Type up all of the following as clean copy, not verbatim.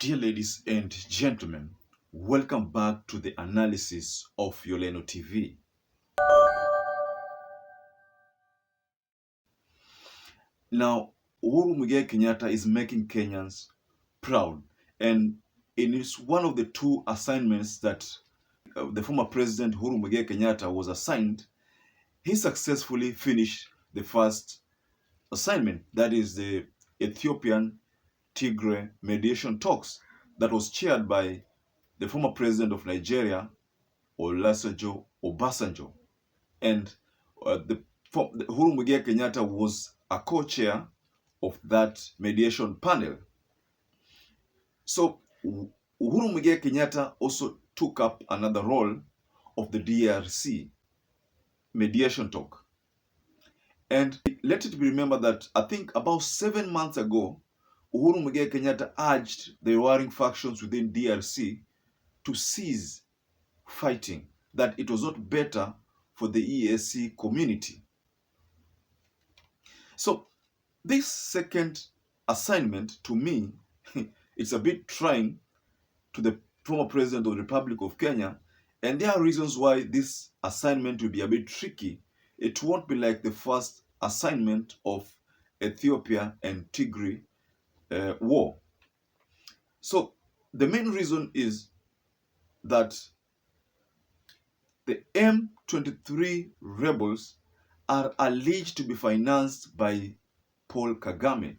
Dear ladies and gentlemen, welcome back to the analysis of Yoleno TV. Now, Uhuru Kenyatta is making Kenyans proud, and it is one of the two assignments that the former president Uhuru Kenyatta was assigned. He successfully finished the first assignment, that is the Ethiopian-Tigray mediation talks that was chaired by the former president of Nigeria, Olusegun Obasanjo. And Uhuru Kenyatta was a co-chair of that mediation panel. So Uhuru Kenyatta also took up another role of the DRC mediation talk. And let it be remembered that I think about 7 months ago, Uhuru Kenyatta urged the warring factions within DRC to cease fighting, that it was not better for the EAC community. So this second assignment, to me, it's a bit trying to the former president of the Republic of Kenya, and there are reasons why this assignment will be a bit tricky. It won't be like the first assignment of Ethiopia and Tigray war. So the main reason is that the M23 Rebels are alleged to be financed by Paul Kagame,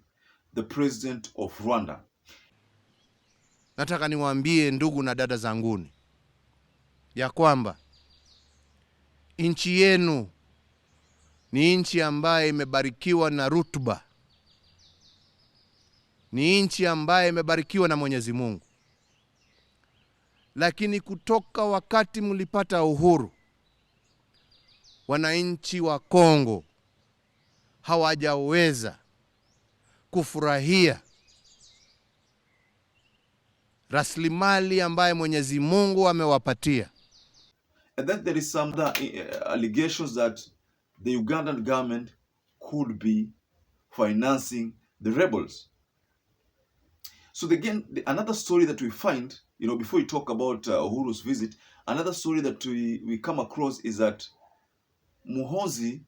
the president of Rwanda. Nataka niwaambie ndugu na dada zanguni ya kwamba nchi yenu ni nchi ambaye imebarikiwa na rutuba, ni nchi ambaye imebarikiwa na Mwenyezi Mungu. Lakini kutoka wakati mlipata uhuru, wananchi wa Kongo hawajaweza kufurahia rasilimali ambaye Mwenyezi Mungu amewapatia. And then there is some other allegations that the Ugandan government could be financing the rebels. So again, another story that we find, before we talk about Uhuru's visit, another story that we come across is that Muhoozi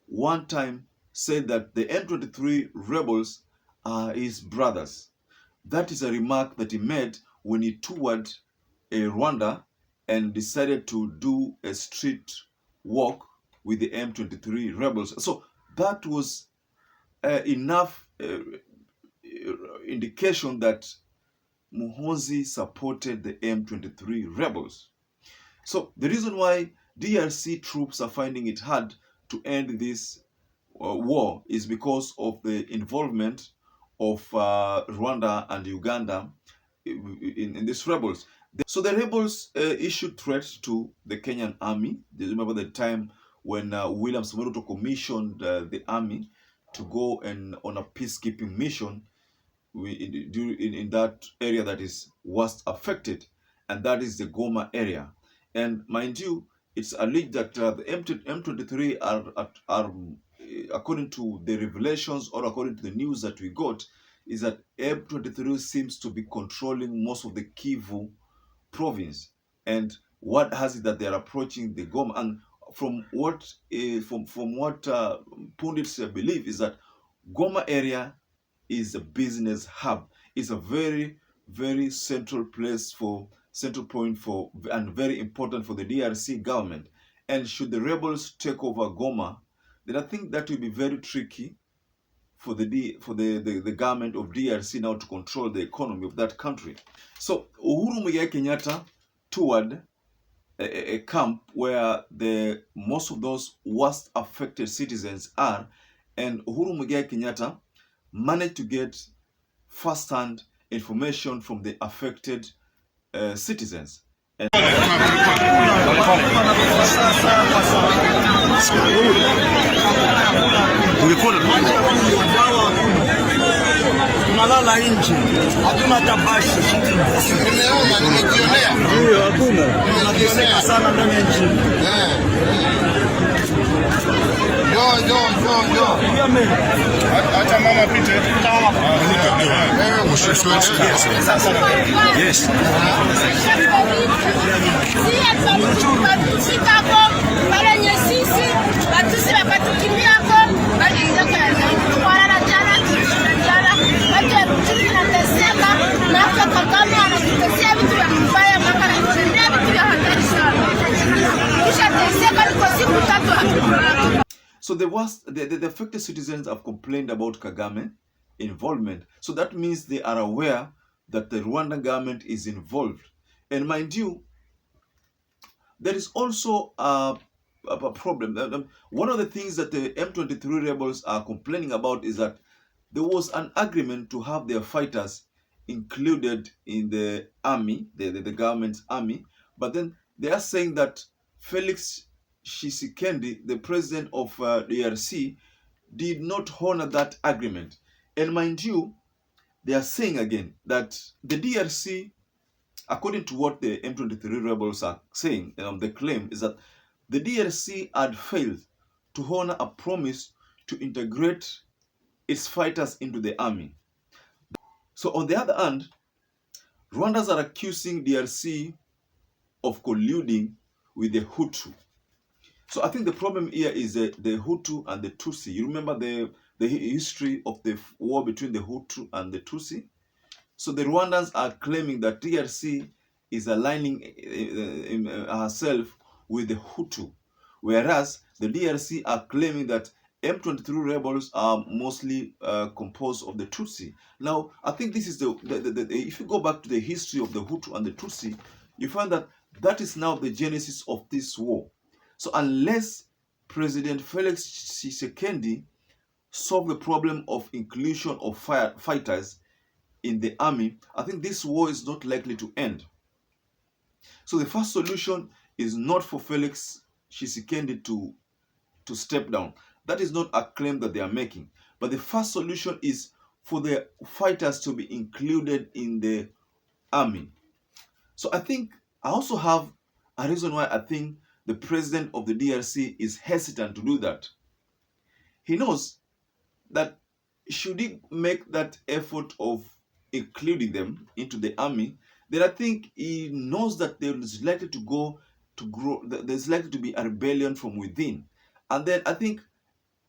one time said that the M23 rebels are his brothers. That is a remark that he made when he toured Rwanda and decided to do a street walk with the M23 rebels. So that was enough indication that Muhoozi supported the M23 rebels. So the reason why DRC troops are finding it hard to end this war is because of the involvement of Rwanda and Uganda in these rebels. So the rebels issued threats to the Kenyan army. Do you remember the time when William Ruto commissioned the army to go on a peacekeeping mission in that area that is worst affected, and that is the Goma area. And mind you, it's alleged that the M23 are, according to the revelations or according to the news that we got, is that M23 seems to be controlling most of the Kivu province. And what has it that they are approaching the Goma? And from what pundits believe is that Goma area is a business hub. It's a very, very central point and very important for the DRC government. And should the rebels take over Goma, then I think that will be very tricky for the government of DRC now to control the economy of that country. So Uhuru Kenyatta toured a camp where most of those worst affected citizens are, and Uhuru Kenyatta managed to get first-hand information from the affected citizens. Tunalala nje, hatuna tabashi. Tunateseka sana ndani ya nchi. Acha mama pite. Yes. So the affected citizens have complained about Kagame involvement. So that means they are aware that the Rwandan government is involved. And mind you, there is also a problem. One of the things that the M23 rebels are complaining about is that there was an agreement to have their fighters included in the army, the government's army, but then they are saying that Felix Tshisekedi, the president of DRC, did not honor that agreement. And mind you, they are saying again that the DRC, according to what the M23 rebels are saying, the claim is that the DRC had failed to honor a promise to integrate its fighters into the army. So on the other hand, Rwandans are accusing DRC of colluding with the Hutu. So I think the problem here is the Hutu and the Tutsi. You remember the history of the war between the Hutu and the Tutsi? So the Rwandans are claiming that DRC is aligning herself with the Hutu, whereas the DRC are claiming that M23 rebels are mostly composed of the Tutsi. Now, I think this is if you go back to the history of the Hutu and the Tutsi, you find that that is now the genesis of this war. So unless President Felix Tshisekedi solve the problem of inclusion of fighters in the army, I think this war is not likely to end. So the first solution is not for Felix Tshisekedi to step down. That is not a claim that they are making. But the first solution is for the fighters to be included in the army. So I also have a reason why I think the president of the DRC is hesitant to do that. He knows that should he make that effort of including them into the army, then I think he knows that there is likely there's likely to be a rebellion from within. And then I think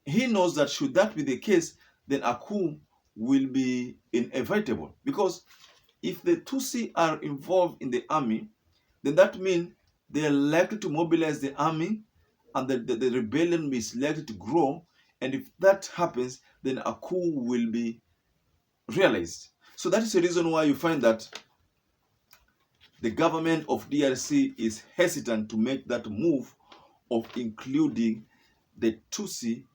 he knows that should that be the case, then a coup will be inevitable. Because if the Tutsi are involved in the army, then that means they are likely to mobilize the army, and the rebellion is likely to grow. And if that happens, then a coup will be realized. So that is the reason why you find that the government of DRC is hesitant to make that move of including the Tutsi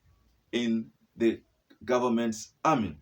in the government's army.